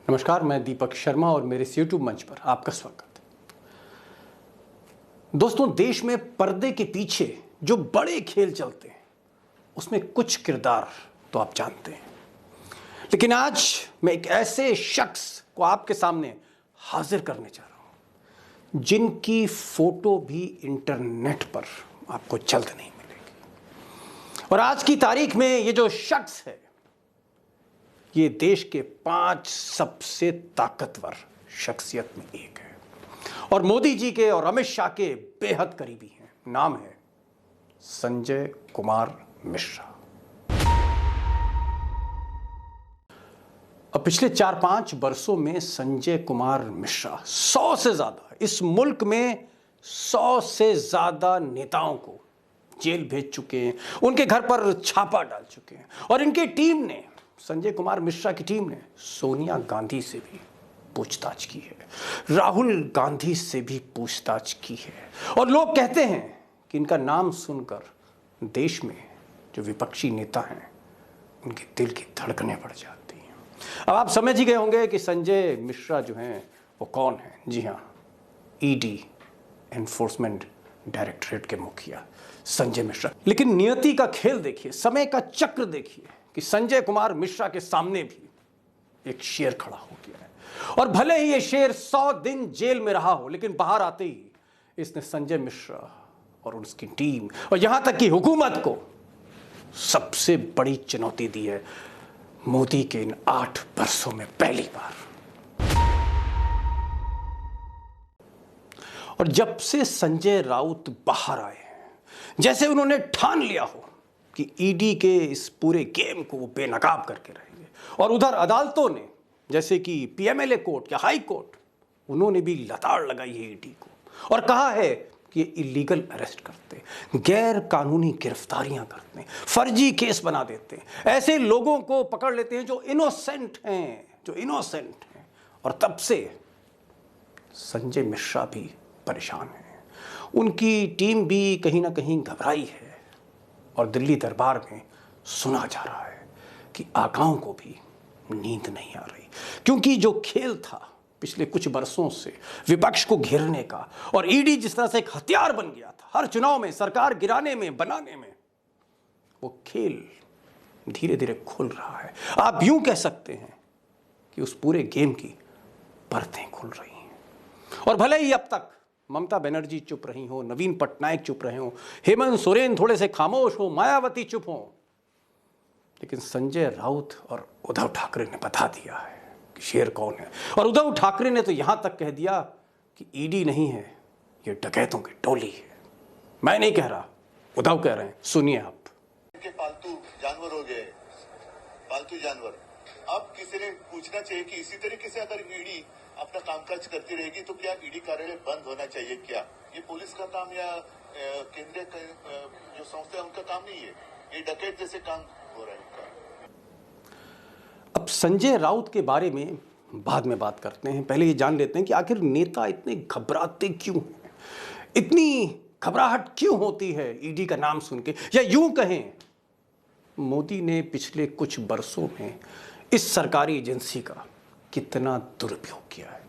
नमस्कार, मैं दीपक शर्मा और मेरे इस यूट्यूब मंच पर आपका स्वागत है। दोस्तों, देश में पर्दे के पीछे जो बड़े खेल चलते हैं उसमें कुछ किरदार तो आप जानते हैं, लेकिन आज मैं एक ऐसे शख्स को आपके सामने हाजिर करने जा रहा हूं जिनकी फोटो भी इंटरनेट पर आपको जल्द नहीं मिलेगी। और आज की तारीख में ये जो शख्स है ये देश के 5 सबसे ताकतवर शख्सियत में एक है और मोदी जी के और अमित शाह के बेहद करीबी हैं। नाम है संजय कुमार मिश्रा। अब पिछले 4-5 वर्षों में संजय कुमार मिश्रा 100 से ज्यादा, इस मुल्क में 100 से ज्यादा नेताओं को जेल भेज चुके हैं, उनके घर पर छापा डाल चुके हैं और इनकी टीम ने, संजय कुमार मिश्रा की टीम ने सोनिया गांधी से भी पूछताछ की है, राहुल गांधी से भी पूछताछ की है और लोग कहते हैं कि इनका नाम सुनकर देश में जो विपक्षी नेता हैं उनके दिल की धड़कनें बढ़ जाती हैं। अब आप समझ ही गए होंगे कि संजय मिश्रा जो हैं वो कौन है। जी हाँ, ईडी एनफोर्समेंट डायरेक्टरेट के मुखिया संजय मिश्रा। लेकिन नियति का खेल देखिए, समय का चक्र देखिए कि संजय कुमार मिश्रा के सामने भी एक शेर खड़ा हो गया है और भले ही ये शेर 100 दिन जेल में रहा हो, लेकिन बाहर आते ही इसने संजय मिश्रा और उसकी टीम और यहां तक कि हुकूमत को सबसे बड़ी चुनौती दी है मोदी के इन 8 वर्षों में पहली बार। और जब से संजय राउत बाहर आए हैं, जैसे उन्होंने ठान लिया हो कि ईडी के इस पूरे गेम को वो बेनकाब करके रहेंगे और उधर अदालतों ने, जैसे कि पीएमएलए कोर्ट या हाई कोर्ट, उन्होंने भी लताड़ लगाई है ईडी को और कहा है कि ये इलीगल अरेस्ट करते, गैर कानूनी गिरफ्तारियां करते हैं, फर्जी केस बना देते हैं, ऐसे लोगों को पकड़ लेते हैं जो इनोसेंट हैं। और तब से संजय मिश्रा भी परेशान है, उनकी टीम भी कहीं ना कहीं घबराई है और दिल्ली दरबार में सुना जा रहा है कि आकाओं को भी नींद नहीं आ रही, क्योंकि जो खेल था पिछले कुछ बरसों से विपक्ष को घेरने का और ईडी जिस तरह से एक हथियार बन गया था हर चुनाव में सरकार गिराने में, बनाने में, वो खेल धीरे धीरे खुल रहा है। आप यूं कह सकते हैं कि उस पूरे गेम की परतें खुल रही हैं। और भले ही अब तक ममता बनर्जी चुप रही हो, नवीन पटनायक चुप रहे हो, हेमंत सोरेन थोड़े से खामोश हो, मायावती चुप हो, लेकिन संजय राउत और उद्धव ठाकरे ने बता दिया है कि शेर कौन है। और उद्धव ठाकरे ने तो यहां तक कह दिया कि ईडी नहीं है, ये डकैतों की टोली है। मैं नहीं कह रहा, उद्धव कह रहे हैं, सुनिए आप। पालतू जानवर हो गए, पालतू जानवर। अब किसी ने पूछना चाहिए कि इसी तरीके से अगर ईडी अपना कामकाज करती रहेगी तो क्या ईडी कार्यालय बंद होना चाहिए? क्या ये पुलिस का काम या केंद्रीय जो संस्था है उनका काम नहीं है? ये डकैत जैसे काम हो रहा है इनका। अब संजय राउत के बारे में बाद में बात करते हैं, पहले ये जान लेते हैं कि आखिर नेता इतने घबराते क्यों हैं, इतनी घबराहट क्यों होती है ईडी का नाम सुन के। या यूं कहें, मोदी ने पिछले कुछ बरसों में इस सरकारी एजेंसी का कितना दुरुपयोग किया है,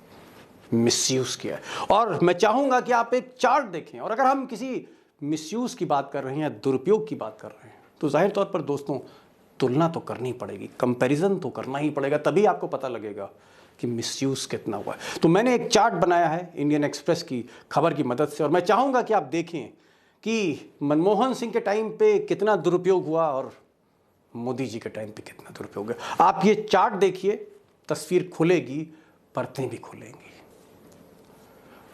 मिसयूज किया है। और मैं चाहूंगा कि आप एक चार्ट देखें, और अगर हम किसी मिसयूज की बात कर रहे हैं या दुरुपयोग की बात कर रहे हैं तो जाहिर तौर पर दोस्तों तुलना तो करनी पड़ेगी, कंपैरिजन तो करना ही पड़ेगा, तभी आपको पता लगेगा कि मिसयूज कितना हुआ है। तो मैंने एक चार्ट बनाया है इंडियन एक्सप्रेस की खबर की मदद से, और मैं चाहूंगा कि आप देखें कि मनमोहन सिंह के टाइम पे कितना दुरुपयोग हुआ और मोदी जी के टाइम पे कितना दुरुपयोग हुआ। आप ये चार्ट देखिए, तस्वीर खुलेगी, परतें भी खुलेंगी।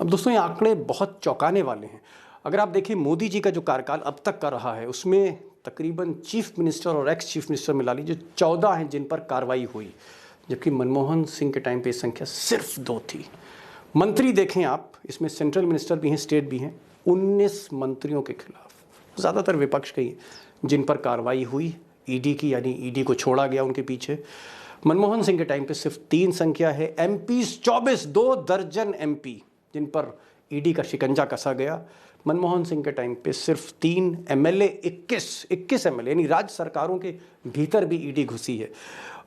अब दोस्तों ये आंकड़े बहुत चौंकाने वाले हैं। अगर आप देखिए मोदी जी का जो कार्यकाल अब तक का रहा है उसमें तकरीबन चीफ मिनिस्टर और एक्स चीफ मिनिस्टर मिला लीजिए 14 हैं जिन पर कार्रवाई हुई, जबकि मनमोहन सिंह के टाइम पे संख्या सिर्फ 2 थी। मंत्री देखें आप, इसमें सेंट्रल मिनिस्टर भी हैं, स्टेट भी हैं, 19 मंत्रियों के खिलाफ, ज़्यादातर विपक्ष के ही, जिन पर कार्रवाई हुई ईडी की, यानी ईडी को छोड़ा गया उनके पीछे। मनमोहन सिंह के टाइम पे सिर्फ 3 संख्या है, एमपीज 24, 2 दर्जन एमपी जिन पर ईडी का शिकंजा कसा गया। मनमोहन सिंह के टाइम पे सिर्फ 3, एमएलए 21 एमएलए, यानी राज्य सरकारों के भीतर भी ईडी घुसी है।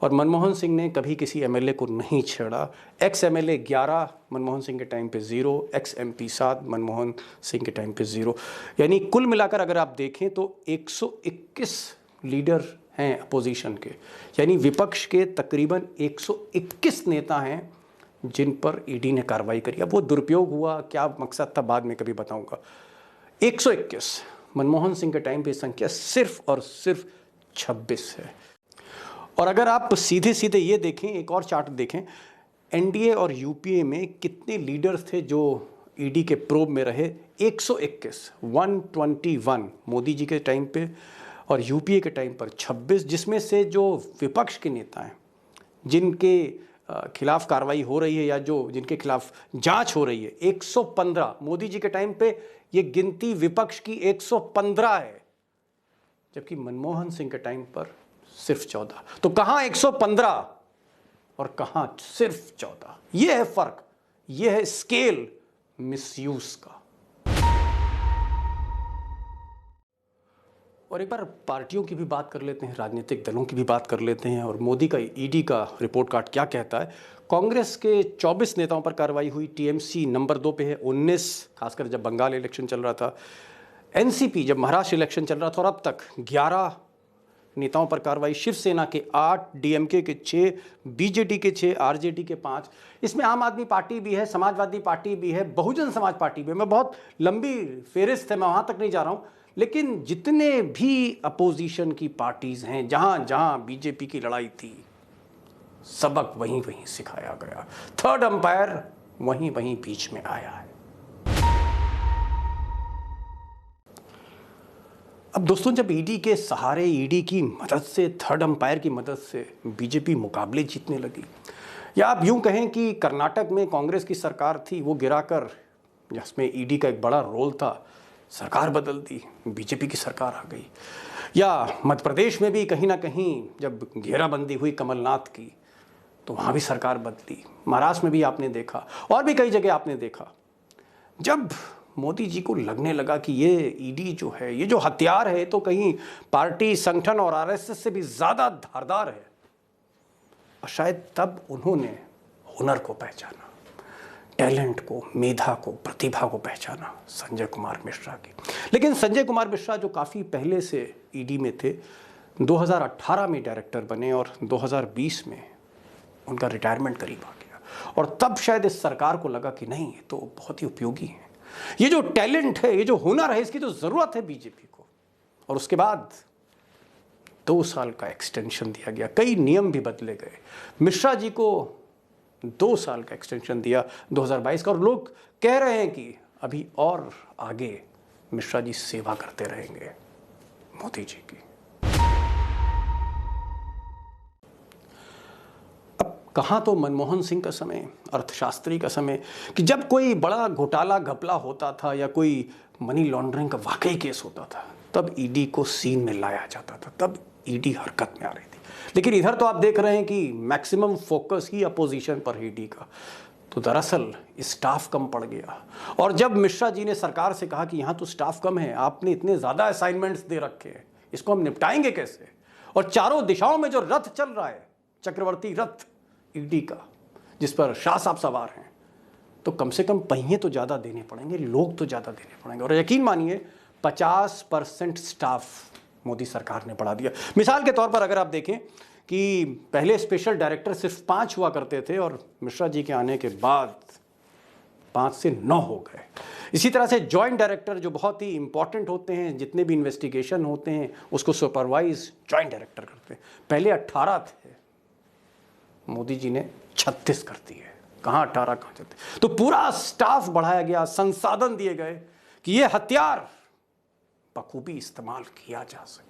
और मनमोहन सिंह ने कभी किसी एमएलए को नहीं छेड़ा। एक्स एमएलए 11 मनमोहन सिंह के टाइम पे 0, एक्स एमपी 7 मनमोहन सिंह के टाइम पे 0। यानी कुल मिलाकर अगर आप देखें तो 121 लीडर हैं अपोजिशन के, यानी विपक्ष के तकरीबन 121 नेता हैं जिन पर ईडी ने कार्रवाई करी। अब वो दुरुपयोग हुआ, क्या मकसद था, बाद में कभी बताऊंगा। 121, मनमोहन सिंह के टाइम पे संख्या सिर्फ और सिर्फ 26 है। और अगर आप सीधे सीधे ये देखें, एक और चार्ट देखें, एनडीए और यूपीए में कितने लीडर्स थे जो ईडी के प्रोब में रहे। 121, 121 मोदी जी के टाइम पे और यूपीए के टाइम पर 26, जिसमें से जो विपक्ष के नेता हैं जिनके खिलाफ कार्रवाई हो रही है या जो जिनके खिलाफ जांच हो रही है 115। मोदी जी के टाइम पे ये गिनती विपक्ष की 115 है, जबकि मनमोहन सिंह के टाइम पर सिर्फ 14। तो कहां 115 और कहां सिर्फ 14? यह है फर्क, यह है स्केल मिसयूज का। और एक बार पार्टियों की भी बात कर लेते हैं, राजनीतिक दलों की भी बात कर लेते हैं और मोदी का ईडी का रिपोर्ट कार्ड क्या कहता है। कांग्रेस के 24 नेताओं पर कार्रवाई हुई, टीएमसी नंबर 2 पे है 19, खासकर जब बंगाल इलेक्शन चल रहा था। एनसीपी जब महाराष्ट्र इलेक्शन चल रहा था, और अब तक 11 नेताओं पर कार्रवाई। शिवसेना के 8, डीएमके के 6, बीजेडी के 6, आरजेडी के 5। इसमें आम आदमी पार्टी भी है, समाजवादी पार्टी भी है, बहुजन समाज पार्टी भी है। मैं बहुत लंबी फेहरिस्त है, मैं वहाँ तक नहीं जा रहा हूँ, लेकिन जितने भी अपोजिशन की पार्टीज हैं, जहाँ जहाँ बीजेपी की लड़ाई थी, सबक वहीं वहीं सिखाया गया। थर्ड अंपायर वहीं वहीं बीच में आया है। अब दोस्तों, जब ईडी के सहारे, ईडी की मदद से, थर्ड अंपायर की मदद से बीजेपी मुकाबले जीतने लगी, या आप यूं कहें कि कर्नाटक में कांग्रेस की सरकार थी, वो गिराकर, जिसमें ईडी का एक बड़ा रोल था, सरकार बदल दी, बीजेपी की सरकार आ गई। या मध्य प्रदेश में भी कहीं ना कहीं जब घेराबंदी हुई कमलनाथ की, तो वहाँ भी सरकार बदली। महाराष्ट्र में भी आपने देखा, और भी कई जगह आपने देखा। जब मोदी जी को लगने लगा कि ये ईडी जो है, ये जो हथियार है, तो कहीं पार्टी, संगठन और आरएसएस से भी ज़्यादा धारदार है, और शायद तब उन्होंने हुनर को पहचाना, टैलेंट को, मेधा को, प्रतिभा को पहचाना, संजय कुमार मिश्रा की। लेकिन संजय कुमार मिश्रा जो काफ़ी पहले से ईडी में थे, 2018 में डायरेक्टर बने और 2020 में उनका रिटायरमेंट करीब आ गया, और तब शायद इस सरकार को लगा कि नहीं, ये तो बहुत ही उपयोगी है, ये जो टैलेंट है, ये जो हुनर है, इसकी तो ज़रूरत है बीजेपी को। और उसके बाद 2 साल का एक्सटेंशन दिया गया, कई नियम भी बदले गए। मिश्रा जी को 2 साल का एक्सटेंशन दिया 2022 का, और लोग कह रहे हैं कि अभी और आगे मिश्रा जी सेवा करते रहेंगे मोदी जी की। अब कहाँ तो मनमोहन सिंह का समय, अर्थशास्त्री का समय, कि जब कोई बड़ा घोटाला घपला होता था या कोई मनी लॉन्ड्रिंग का वाकई केस होता था, तब ईडी को सीन में लाया जाता था, तब ईडी हरकत में आ रही थी। लेकिन इधर तो आप देख रहे हैं कि मैक्सिमम फोकस ही अपोजिशन पर ईडी का। तो दरअसल स्टाफ कम पड़ गया, और जब मिश्रा जी ने सरकार से कहा कि यहाँ तो स्टाफ कम है, आपने इतने ज़्यादा असाइनमेंट्स दे रखे हैं, इसको हम निपटाएंगे कैसे, और चारों दिशाओं में जो रथ चल रहा है, चक्रवर्ती रथ ईडी का, जिस पर शाह साहब सवार हैं, तो कम से कम पहिए तो ज़्यादा देने पड़ेंगे, लोग तो ज़्यादा देने पड़ेंगे। और यकीन मानिए 50% स्टाफ मोदी सरकार ने बढ़ा दिया। मिसाल के तौर पर अगर आप देखें कि पहले स्पेशल डायरेक्टर सिर्फ 5 हुआ करते थे, और मिश्रा जी के आने के बाद 5 से 9 हो गए। इसी तरह से जॉइंट डायरेक्टर जो बहुत ही इंपॉर्टेंट होते हैं, जितने भी इन्वेस्टिगेशन होते हैं उसको सुपरवाइज जॉइंट डायरेक्टर करते हैं, पहले 18 थे, मोदी जी ने 36 कर दिए। कहाँ 18, कहाँ 36। तो पूरा स्टाफ बढ़ाया गया, संसाधन दिए गए कि ये हथियार बखूबी इस्तेमाल किया जा सके।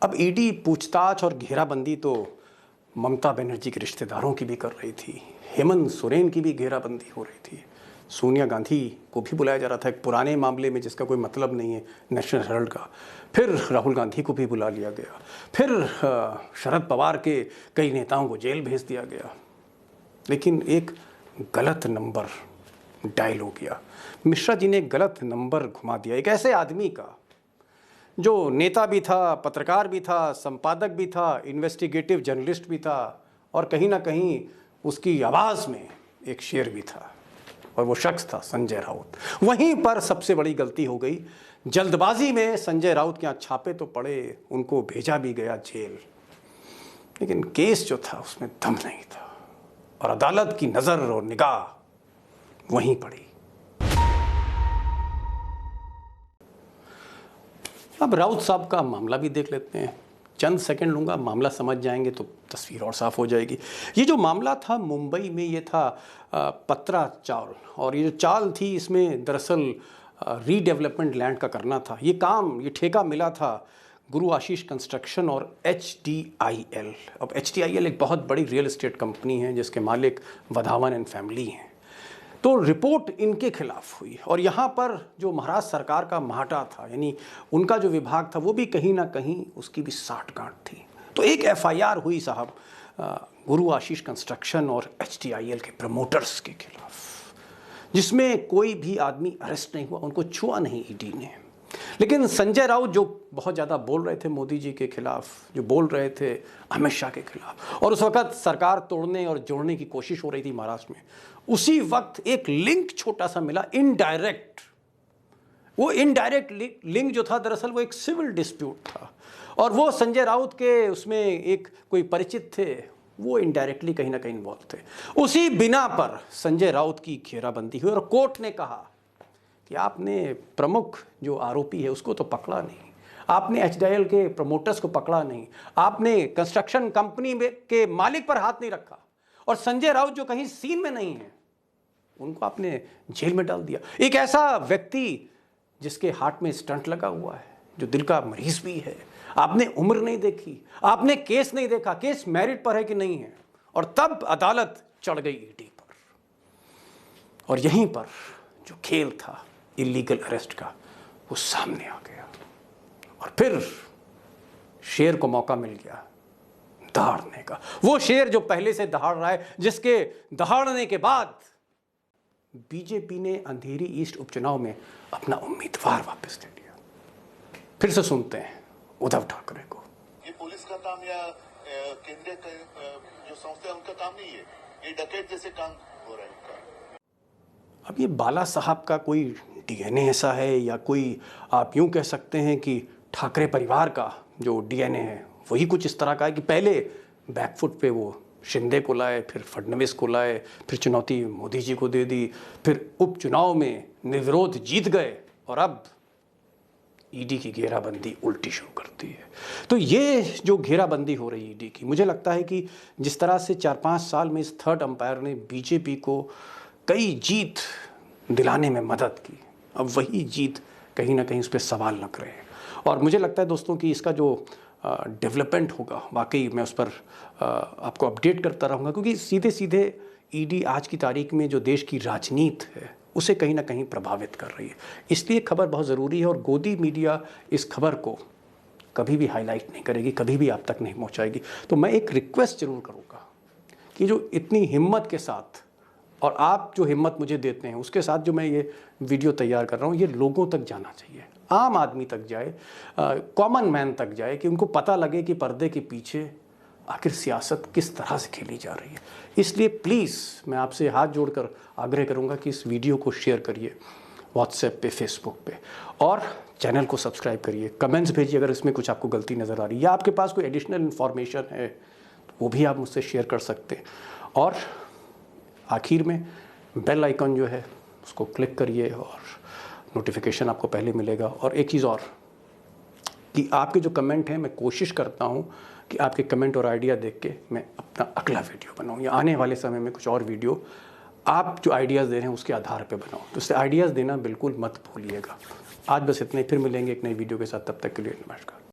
अब ईडी पूछताछ और घेराबंदी तो ममता बनर्जी के रिश्तेदारों की भी कर रही थी, हेमंत सोरेन की भी घेराबंदी हो रही थी, सोनिया गांधी को भी बुलाया जा रहा था एक पुराने मामले में जिसका कोई मतलब नहीं है, नेशनल हेराल्ड का। फिर राहुल गांधी को भी बुला लिया गया, फिर शरद पवार के कई नेताओं को जेल भेज दिया गया। लेकिन एक गलत नंबर डायल हो गया, मिश्रा जी ने गलत नंबर घुमा दिया एक ऐसे आदमी का जो नेता भी था, पत्रकार भी था, संपादक भी था, इन्वेस्टिगेटिव जर्नलिस्ट भी था, और कहीं ना कहीं उसकी आवाज़ में एक शेर भी था, और वो शख्स था संजय राउत। वहीं पर सबसे बड़ी गलती हो गई, जल्दबाजी में संजय राउत के यहाँ छापे तो पड़े, उनको भेजा भी गया जेल, लेकिन केस जो था उसमें दम नहीं था, और अदालत की नज़र और निगाह वहीं पड़ी। अब राउत साहब का मामला भी देख लेते हैं, चंद सेकंड लूँगा, मामला समझ जाएंगे तो तस्वीर और साफ़ हो जाएगी। ये जो मामला था मुंबई में, ये था पत्रा चाल, और ये जो चाल थी इसमें दरअसल रीडेवलपमेंट लैंड का करना था। ये काम, ये ठेका मिला था गुरु आशीष कंस्ट्रक्शन और HDIL। अब HDIL एक बहुत बड़ी रियल एस्टेट कंपनी है जिसके मालिक वधावन एंड फैमिली हैं। तो रिपोर्ट इनके खिलाफ हुई, और यहाँ पर जो महाराष्ट्र सरकार का माहटा था, यानी उनका जो विभाग था, वो भी कहीं ना कहीं उसकी भी साठगांठ थी। तो एक FIR हुई साहब गुरु आशीष कंस्ट्रक्शन और HDIL के प्रमोटर्स के खिलाफ, जिसमें कोई भी आदमी अरेस्ट नहीं हुआ, उनको छुआ नहीं ED ने। लेकिन संजय राउत जो बहुत ज़्यादा बोल रहे थे मोदी जी के खिलाफ, जो बोल रहे थे अमित शाह के खिलाफ, और उस वक्त सरकार तोड़ने और जोड़ने की कोशिश हो रही थी महाराष्ट्र में, उसी वक्त एक लिंक छोटा सा मिला, इनडायरेक्ट। वो इनडायरेक्ट लिंक जो था दरअसल वो एक सिविल डिस्प्यूट था, और वो संजय राउत के उसमें एक कोई परिचित थे, वो इनडायरेक्टली कहीं ना कहीं इन्वॉल्व थे। उसी बिना पर संजय राउत की घेराबंदी हुई, और कोर्ट ने कहा कि आपने प्रमुख जो आरोपी है उसको तो पकड़ा नहीं, आपने HDIL के प्रमोटर्स को पकड़ा नहीं, आपने कंस्ट्रक्शन कंपनी में के मालिक पर हाथ नहीं रखा, और संजय राउत जो कहीं सीन में नहीं है उनको आपने जेल में डाल दिया। एक ऐसा व्यक्ति जिसके हार्ट में स्टंट लगा हुआ है, जो दिल का मरीज भी है, आपने उम्र नहीं देखी, आपने केस नहीं देखा, केस मेरिट पर है कि नहीं है, और तब अदालत चढ़ गई ED पर। और यहीं पर जो खेल था इलीगल अरेस्ट का, वो सामने आ गया, और फिर शेर को मौका मिल गया दहाड़ने का। वो शेर जो पहले से दहाड़ रहा है, जिसके दहाड़ने के बाद बीजेपी ने अंधेरी ईस्ट उपचुनाव में अपना उम्मीदवार वापस ले लिया। फिर से सुनते हैं उद्धव ठाकरे को। ये पुलिस का काम या केंद्रीय जो संस्था है उनका काम नहीं है, ये डकैत जैसे काम हो रहा है इनका। अब ये बाला साहब का कोई DNA ऐसा है, या कोई आप यूं कह सकते हैं कि ठाकरे परिवार का जो DNA है वही कुछ इस तरह का है कि पहले बैकफुट पे वो शिंदे को लाए, फिर फडणवीस को लाए, फिर चुनौती मोदी जी को दे दी, फिर उपचुनाव में निर्विरोध जीत गए, और अब ED की घेराबंदी उल्टी शुरू करती है। तो ये जो घेराबंदी हो रही है ED की, मुझे लगता है कि जिस तरह से 4-5 साल में इस थर्ड अंपायर ने बीजेपी को कई जीत दिलाने में मदद की, अब वही जीत कहीं ना कहीं उस पर सवाल लग रहे हैं। और मुझे लगता है दोस्तों कि इसका जो डेवलपमेंट होगा, वाकई मैं उस पर आपको अपडेट करता रहूँगा, क्योंकि सीधे सीधे ED आज की तारीख में जो देश की राजनीति है उसे कहीं ना कहीं प्रभावित कर रही है। इसलिए खबर बहुत ज़रूरी है, और गोदी मीडिया इस खबर को कभी भी हाईलाइट नहीं करेगी, कभी भी आप तक नहीं पहुँचाएगी। तो मैं एक रिक्वेस्ट ज़रूर करूँगा कि जो इतनी हिम्मत के साथ, और आप जो हिम्मत मुझे देते हैं उसके साथ जो मैं ये वीडियो तैयार कर रहा हूँ, ये लोगों तक जाना चाहिए, आम आदमी तक जाए, कॉमन मैन तक जाए, कि उनको पता लगे कि पर्दे के पीछे आखिर सियासत किस तरह से खेली जा रही है। इसलिए प्लीज़ मैं आपसे हाथ जोड़कर आग्रह करूँगा कि इस वीडियो को शेयर करिए व्हाट्सएप पे, फेसबुक पे, और चैनल को सब्सक्राइब करिए। कमेंट्स भेजिए अगर इसमें कुछ आपको गलती नज़र आ रही है, या आपके पास कोई एडिशनल इन्फॉर्मेशन है तो वो भी आप मुझसे शेयर कर सकते हैं। और आखिर में बेल आइकन जो है उसको क्लिक करिए, और नोटिफिकेशन आपको पहले मिलेगा। और एक चीज़ और कि आपके जो कमेंट हैं, मैं कोशिश करता हूं कि आपके कमेंट और आइडिया देख के मैं अपना अगला वीडियो बनाऊं, या आने वाले समय में कुछ और वीडियो आप जो आइडियाज़ दे रहे हैं उसके आधार पे बनाऊं। तो उससे आइडियाज़ देना बिल्कुल मत भूलिएगा। आज बस इतना ही, फिर मिलेंगे एक नई वीडियो के साथ, तब तक के लिए नमस्कार।